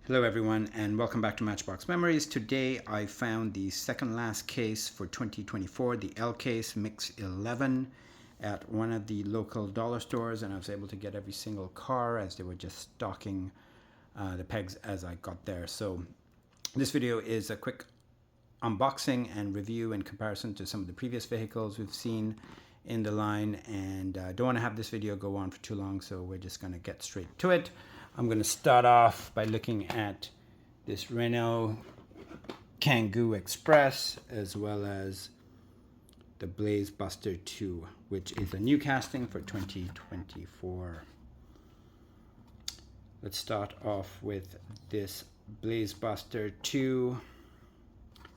Hello everyone and welcome back to Matchbox Memories. Today I found the second last case for 2024, the L case Mix 11 at one of the local dollar stores, and I was able to get every single car as they were just stocking the pegs as I got there. So this video is a quick unboxing and review in comparison to some of the previous vehicles we've seen in the line, and I don't want to have this video go on for too long, so we're just going to get straight to it. I'm going to start off by looking at this Renault Kangoo Express as well as the Blaze Buster 2, which is a new casting for 2024. Let's start off with this Blaze Buster 2.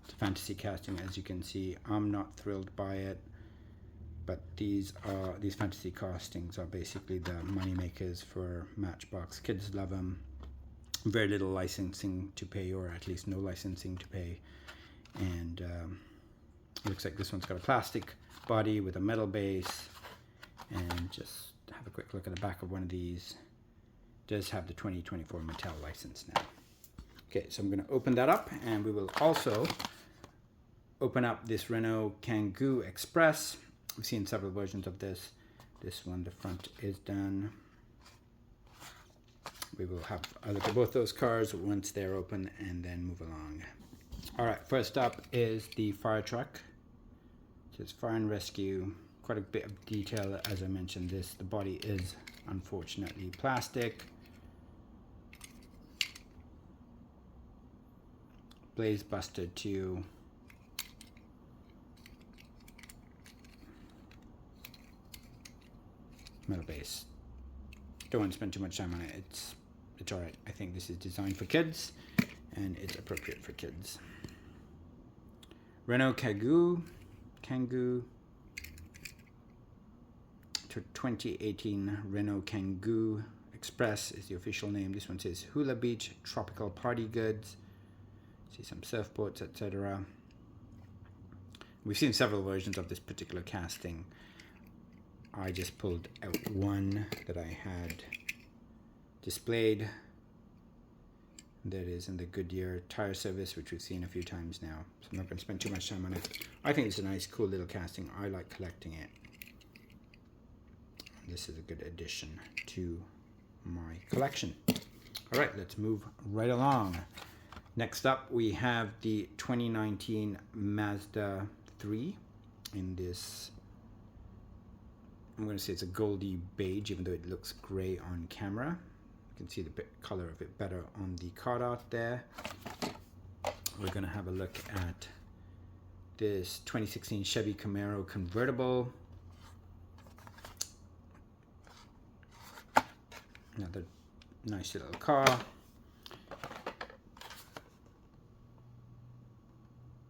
It's a fantasy casting, as you can see. I'm not thrilled by it, but these fantasy castings are basically the money makers for Matchbox. Kids love them. Very little licensing to pay, or at least no licensing to pay. And it looks like this one's got a plastic body with a metal base. And just have a quick look at the back of one of these. It does have the 2024 Mattel license now. Okay, so I'm going to open that up, and we will also open up this Renault Kangoo Express. We've seen several versions of this. This one, the front is done. We will have a look at both those cars once they're open and then move along. All right, first up is the fire truck. It's fire and rescue. Quite a bit of detail, as I mentioned. The body is unfortunately plastic. Blaze Buster 2. Metal base. Don't want to spend too much time on it. It's all right. I think this is designed for kids, and it's appropriate for kids. Renault Kangoo 2018 Renault Kangoo Express is the official name. This one says Hula Beach Tropical Party Goods. See some surfboards, etc. We've seen several versions of this particular casting. I just pulled out one that I had displayed. That is in the Goodyear tire service, which we've seen a few times now. So I'm not going to spend too much time on it. I think it's a nice, cool little casting. I like collecting it. This is a good addition to my collection. All right, let's move right along. Next up, we have the 2019 Mazda 3 in this, I'm going to say it's a goldy beige, even though it looks gray on camera. You can see the color of it better on the card art there. We're going to have a look at this 2016 Chevy Camaro convertible. Another nice little car.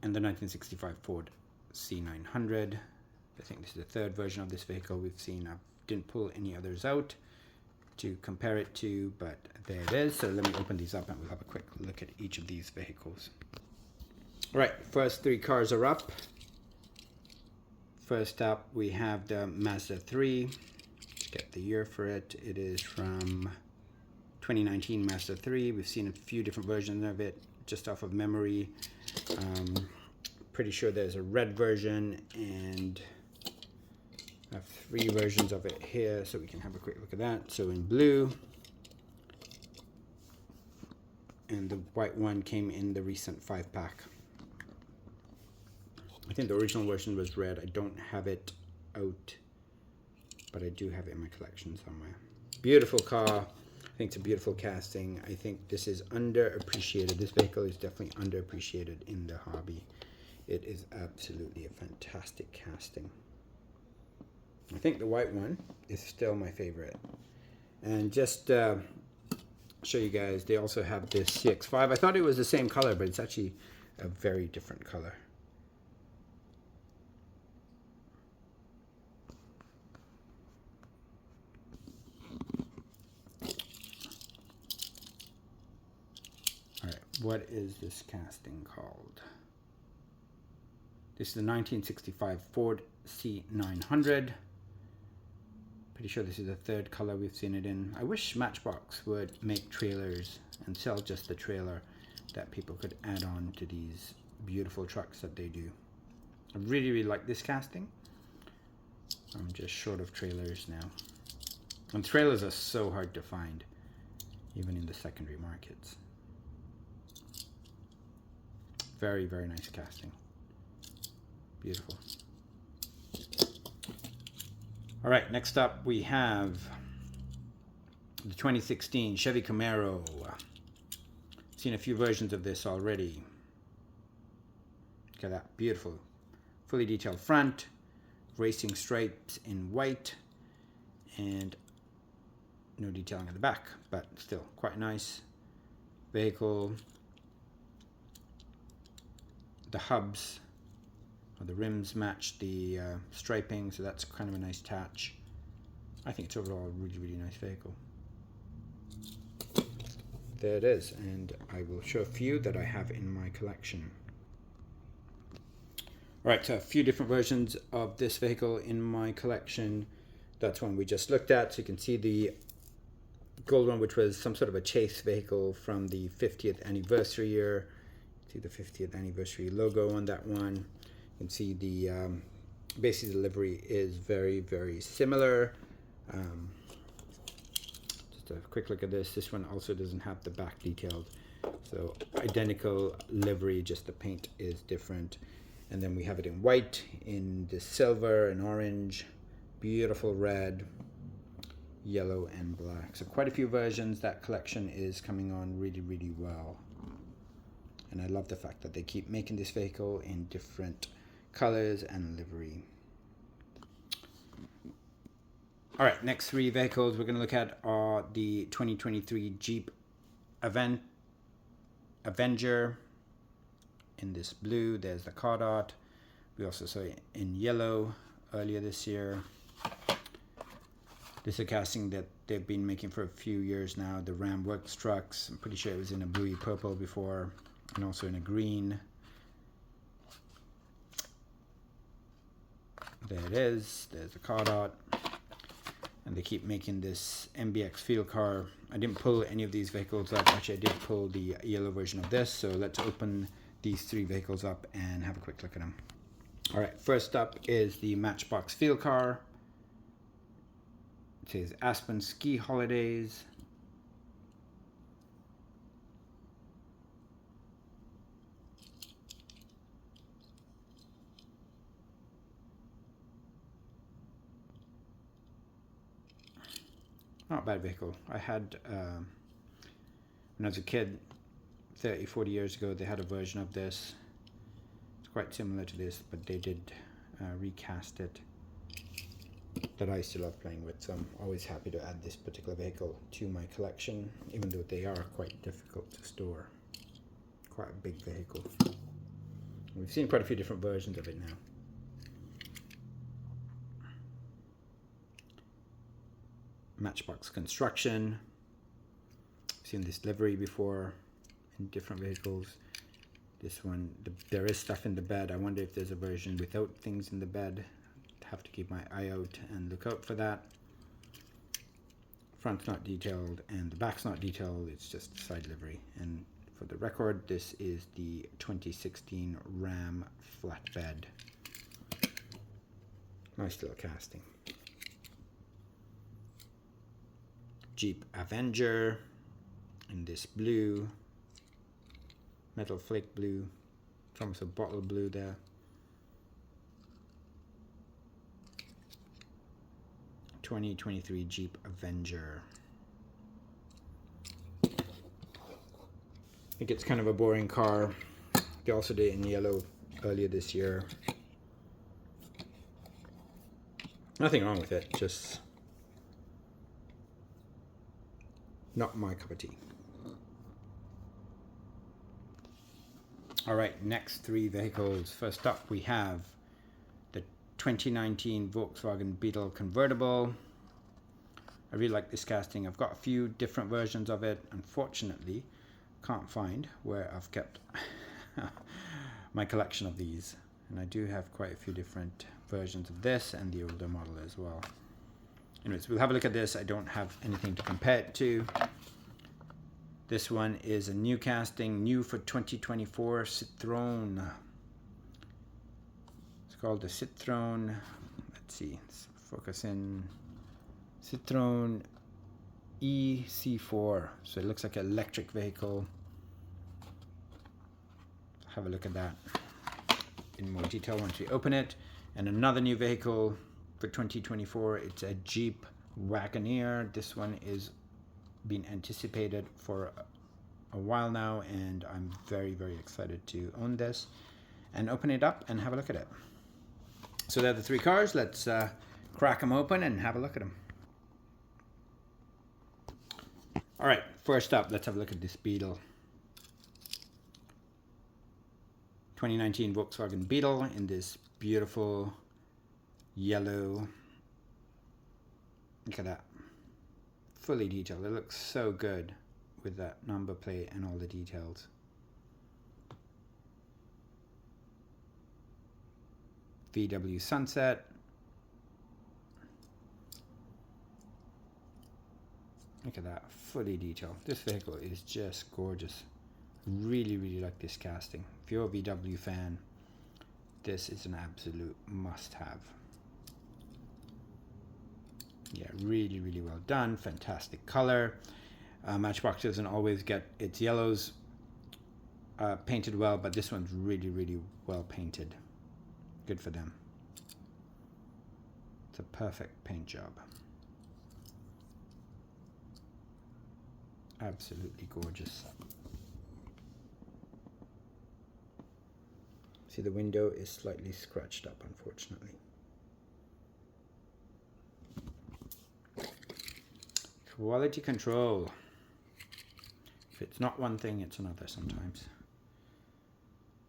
And the 1965 Ford C900. I think this is the third version of this vehicle we've seen. I didn't pull any others out to compare it to, but there it is. So let me open these up and we'll have a quick look at each of these vehicles. All right, first three cars are up. First up, we have the Mazda 3. Let's get the year for it. It is from 2019 Mazda 3. We've seen a few different versions of it just off of memory. Pretty sure there's a red version, and I have three versions of it here, so we can have a quick look at that. So in blue, and the white one came in the recent 5-pack. I think the original version was red. I don't have it out, but I do have it in my collection somewhere. Beautiful car. I think it's a beautiful casting. I think this is underappreciated. This vehicle is definitely underappreciated in the hobby. It is absolutely a fantastic casting. I think the white one is still my favorite. And just show you guys, they also have this CX-5. I thought it was the same color, but it's actually a very different color. All right, what is this casting called? This is the 1965 Ford C900. pretty sure this is the third color we've seen it in. I wish Matchbox would make trailers and sell just the trailer that people could add on to these beautiful trucks that they do. I really, really like this casting. I'm just short of trailers now. And trailers are so hard to find, even in the secondary markets. Very, very nice casting. Beautiful. All right, next up we have the 2016 Chevy Camaro. Seen a few versions of this already. Look at that, beautiful. Fully detailed front, racing stripes in white, and no detailing at the back, but still quite nice vehicle. The hubs or the rims match the striping, so that's kind of a nice touch. I think it's overall a really, really nice vehicle. There it is, and I will show a few that I have in my collection. Alright, so a few different versions of this vehicle in my collection. That's one we just looked at, so you can see the gold one, which was some sort of a chase vehicle from the 50th anniversary year. See the 50th anniversary logo on that one. You can see the basically the livery is very, very similar. Just a quick look at this. This one also doesn't have the back detailed. So identical livery, just the paint is different. And then we have it in white, in the silver and orange, beautiful red, yellow and black. So quite a few versions. That collection is coming on really, really well. And I love the fact that they keep making this vehicle in different colors and livery. All right, next three vehicles we're going to look at are the 2023 Jeep Avenger in this blue. There's the car dot. We also saw it in yellow earlier this year. This is a casting that they've been making for a few years now. The Ram Works trucks. I'm pretty sure it was in a bluey purple before, and also in a green. There it is. There's the car dot. And they keep making this MBX field car. I didn't pull any of these vehicles up. Actually, I did pull the yellow version of this. So let's open these three vehicles up and have a quick look at them. All right, first up is the Matchbox field car. It says Aspen Ski Holidays. Not a bad vehicle. I had, when I was a kid, 30, 40 years ago, they had a version of this. It's quite similar to this, but they did recast it, that I still love playing with. So I'm always happy to add this particular vehicle to my collection, even though they are quite difficult to store. Quite a big vehicle. We've seen quite a few different versions of it now. Matchbox construction. I've seen this livery before in different vehicles. This one, there is stuff in the bed. I wonder if there's a version without things in the bed. I'd have to keep my eye out and look out for that. Front's not detailed and the back's not detailed. It's just side livery. And for the record, this is the 2016 Ram flatbed. Nice little casting. Jeep Avenger in this blue, metal flake blue. It's almost a bottle blue there. '23 Jeep Avenger. I think it's kind of a boring car. They also did it in yellow earlier this year. Nothing wrong with it, just not my cup of tea. All right, next three vehicles. First up, we have the 2019 Volkswagen Beetle convertible. I really like this casting. I've got a few different versions of it. Unfortunately, can't find where I've kept my collection of these. And I do have quite a few different versions of this and the older model as well. Anyways, we'll have a look at this. I don't have anything to compare it to. This one is a new casting, new for 2024 Citroen. It's called the Citroen. Let's see, let's focus in. Citroen EC4. So it looks like an electric vehicle. Have a look at that in more detail once we open it. And another new vehicle for 2024. It's a Jeep Wagoneer. This one is been anticipated for a while now, and I'm very, very excited to own this and open it up and have a look at it. So they're the three cars. Let's crack them open and have a look at them. All right, first up, let's have a look at this Beetle. 2019 Volkswagen Beetle in this beautiful yellow. Look at that. Fully detailed. It looks so good with that number plate and all the details. VW Sunset. Look at that, fully detailed. This vehicle is just gorgeous. Really, really like this casting. If you're a VW fan, this is an absolute must-have. Yeah, really, really well done. Fantastic color. Matchbox doesn't always get its yellows painted well, but this one's really, really well painted. Good for them. It's a perfect paint job. Absolutely gorgeous. See, the window is slightly scratched up, unfortunately. Quality control. If it's not one thing, it's another sometimes.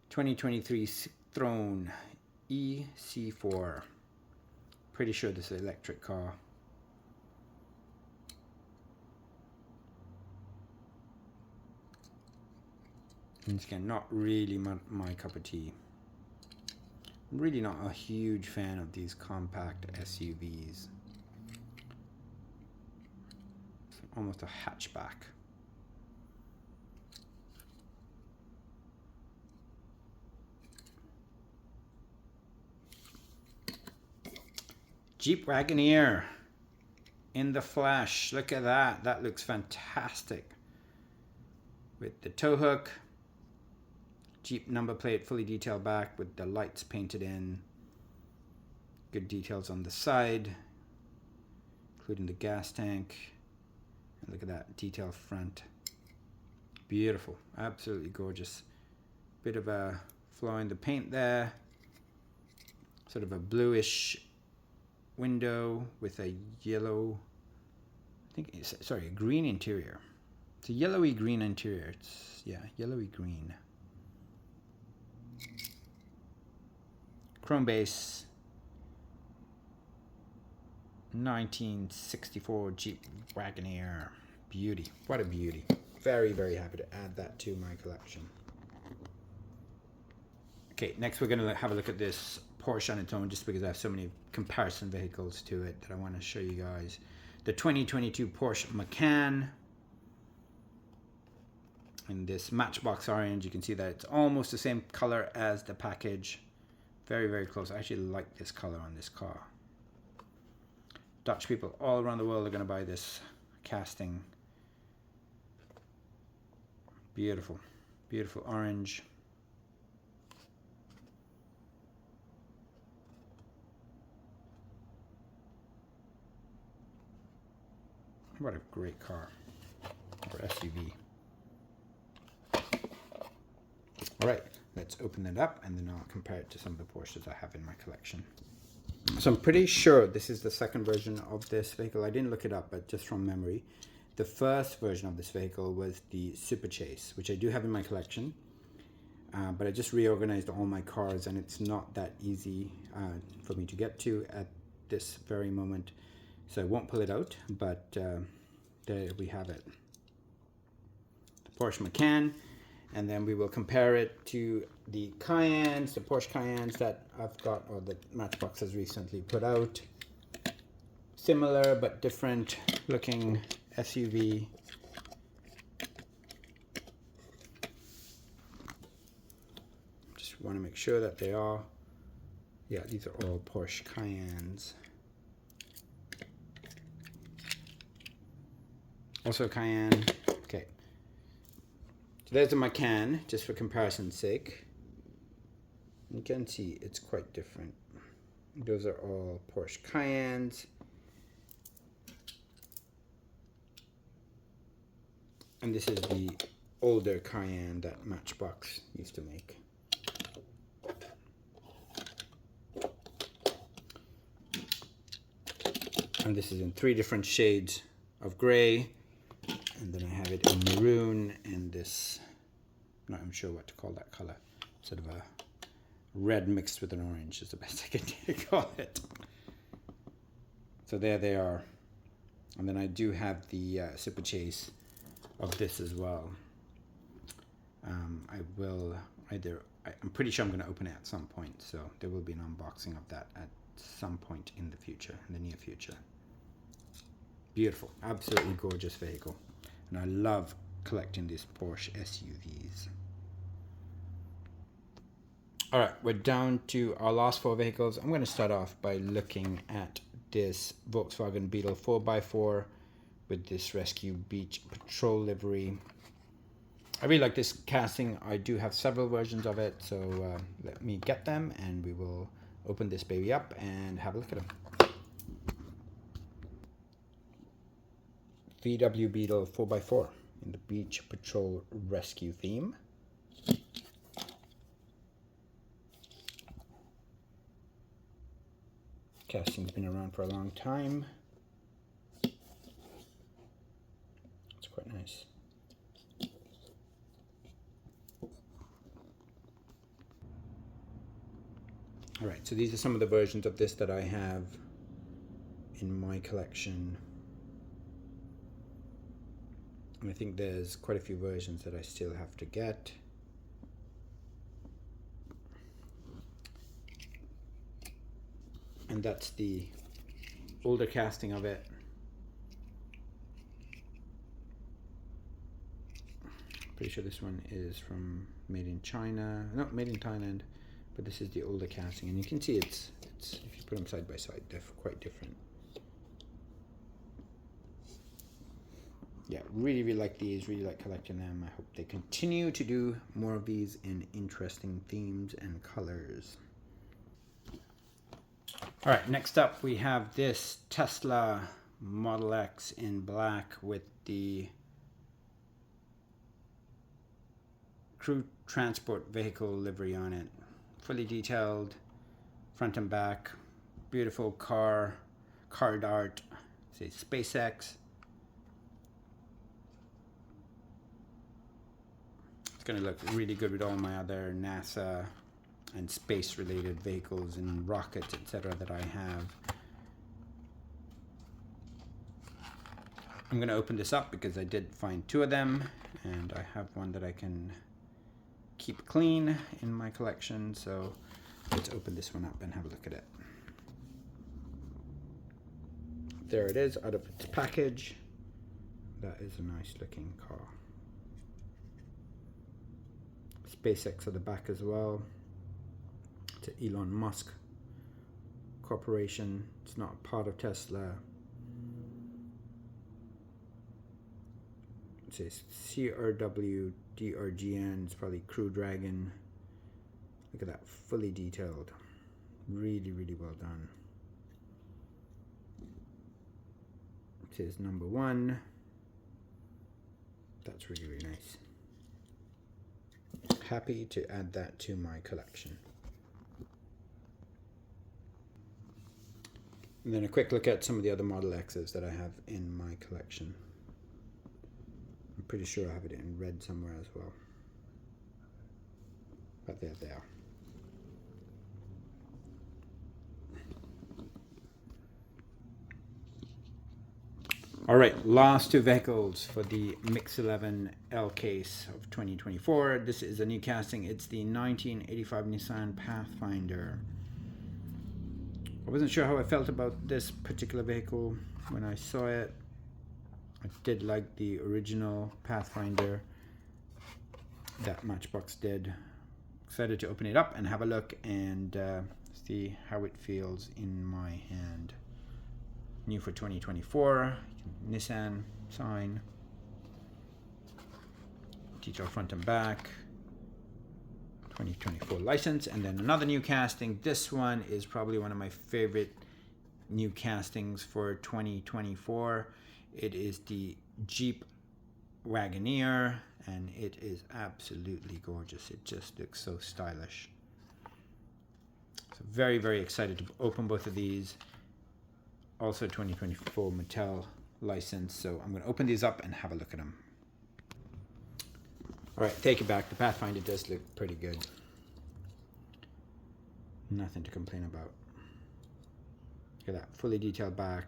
2023 Citroen EC4. Pretty sure this is an electric car. Once again, not really my cup of tea. I'm really not a huge fan of these compact SUVs. It's almost a hatchback. Jeep Wagoneer in the flesh. Look at that. That looks fantastic. With the tow hook. Jeep number plate fully detailed back with the lights painted in. Good details on the side, including the gas tank. And look at that detailed front. Beautiful, absolutely gorgeous. Bit of a flaw in the paint there. Sort of a bluish window with a yellow, I think it's, sorry, a green interior. It's a yellowy green interior. It's, yeah, yellowy green. Chrome base. 1964 Jeep Wagoneer. Beauty. What a beauty. Very, very happy to add that to my collection. Okay, next we're going to have a look at this Porsche on its own, just because I have so many comparison vehicles to it that I want to show you guys. The 2022 Porsche Macan. In this Matchbox orange, you can see that it's almost the same color as the package. Very, very close. I actually like this color on this car. Dutch people all around the world are going to buy this casting. Beautiful, beautiful orange. What a great car, or SUV. All right, let's open it up and then I'll compare it to some of the Porsches I have in my collection. So I'm pretty sure this is the second version of this vehicle. I didn't look it up, but just from memory. The first version of this vehicle was the Super Chase, which I do have in my collection. But I just reorganized all my cars and it's not that easy for me to get to at this very moment. So I won't pull it out, but there we have it. The Porsche Macan. And then we will compare it to the Cayennes, the Porsche Cayennes that I've got, or the Matchbox has recently put out. similar but different looking SUV. Just want to make sure that they are. Yeah, these are all Porsche Cayennes. Also Cayenne. Okay. So there's a Macan, just for comparison's sake. You can see it's quite different. Those are all Porsche Cayennes. And this is the older Cayenne that Matchbox used to make. And this is in 3 different shades of gray. And then I have it in maroon and this, I'm not even sure what to call that color. Sort of a red mixed with an orange is the best I can call it. So there they are. And then I do have the Super Chase of this as well. I will either, I'm pretty sure I'm going to open it at some point. So there will be an unboxing of that at some point in the future, in the near future. Beautiful, absolutely gorgeous vehicle. And I love collecting these Porsche SUVs. All right, we're down to our last 4 vehicles. I'm going to start off by looking at this Volkswagen Beetle 4x4 with this Rescue Beach Patrol livery. I really like this casting. I do have several versions of it, so let me get them and we will open this baby up and have a look at them. VW Beetle 4x4 in the Beach Patrol Rescue theme. Casting's been around for a long time. It's quite nice. Alright, so these are some of the versions of this that I have in my collection. And I think there's quite a few versions that I still have to get. And that's the older casting of it. Pretty sure this one is from made in China, not made in Thailand, but this is the older casting. And you can see it's if you put them side by side, they're quite different. Yeah, really like these, really like collecting them. I hope they continue to do more of these in interesting themes and colors. All right, next up we have this Tesla Model X in black with the crew transport vehicle livery on it. Fully detailed, front and back, beautiful card art, say SpaceX. Going to look really good with all my other NASA and space related vehicles and rockets, etc. that I have. I'm going to open this up because I did find 2 of them and I have one that I can keep clean in my collection, so let's open this one up and have a look at it. There it is out of its package. That is a nice looking car. SpaceX at the back as well. It's an Elon Musk corporation. It's not part of Tesla. It says CRW DRGN. It's probably Crew Dragon. Look at that, fully detailed. Really, really well done. It says number 1. That's really, really nice. Happy to add that to my collection. And then a quick look at some of the other Model X's that I have in my collection. I'm pretty sure I have it in red somewhere as well. But there they are. All right, last 2 vehicles for the Mix 11 L case of 2024. This is a new casting. It's the 1985 Nissan Pathfinder. I wasn't sure how I felt about this particular vehicle when I saw it. I did like the original Pathfinder that Matchbox did. Excited to open it up and have a look and see how it feels in my hand. New for 2024, Nissan sign, detail front and back, 2024 license, and then another new casting. This one is probably one of my favorite new castings for 2024. It is the Jeep Wagoneer, and it is absolutely gorgeous. It just looks so stylish. So very, very excited to open both of these. Also 2024 Mattel license. So I'm going to open these up and have a look at them. All right, take it back. The Pathfinder does look pretty good. Nothing to complain about. Look at that, fully detailed back.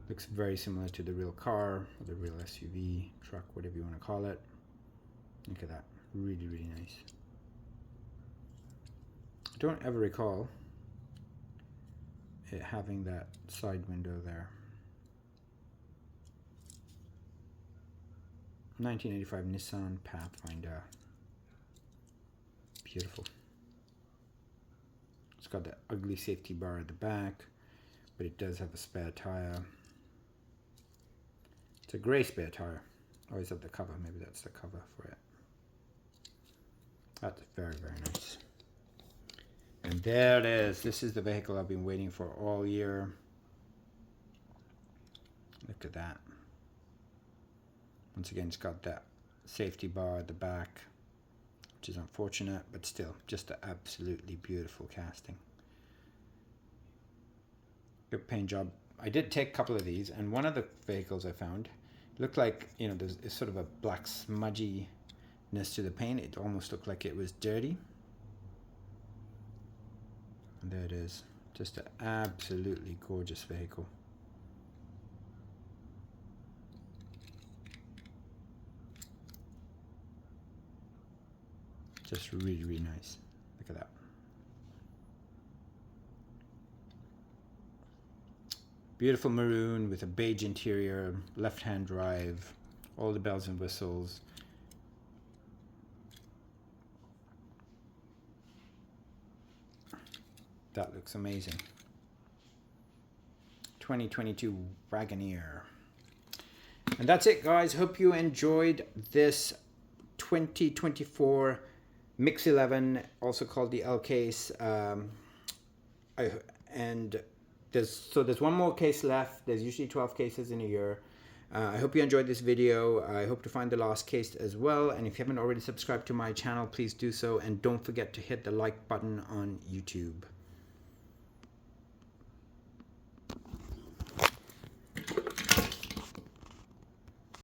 Looks very similar to the real car, or the real SUV, truck, whatever you want to call it. Look at that, really, really nice. I don't ever recall it having that side window there. 1985 Nissan Pathfinder. Beautiful. It's got that ugly safety bar at the back, but it does have a spare tire. It's a gray spare tire. Oh, is that the cover? Maybe that's the cover for it. That's very, very nice. And there it is. This is the vehicle I've been waiting for all year. Look at that. Once again, it's got that safety bar at the back, which is unfortunate, but still, just an absolutely beautiful casting. Good paint job. I did take a couple of these, and one of the vehicles I found looked like, you know, there's sort of a black smudginess to the paint. It almost looked like it was dirty. And there it is. Just an absolutely gorgeous vehicle. Just really, really nice. Look at that. Beautiful maroon with a beige interior, left-hand drive, all the bells and whistles. That looks amazing. 2022 Wagoneer. And that's it, guys. Hope you enjoyed this 2024 Mix 11, also called the L case. There's one more case left. There's usually 12 cases in a year. I hope you enjoyed this video. I hope to find the last case as well. And if you haven't already subscribed to my channel, please do so. And don't forget to hit the like button on YouTube.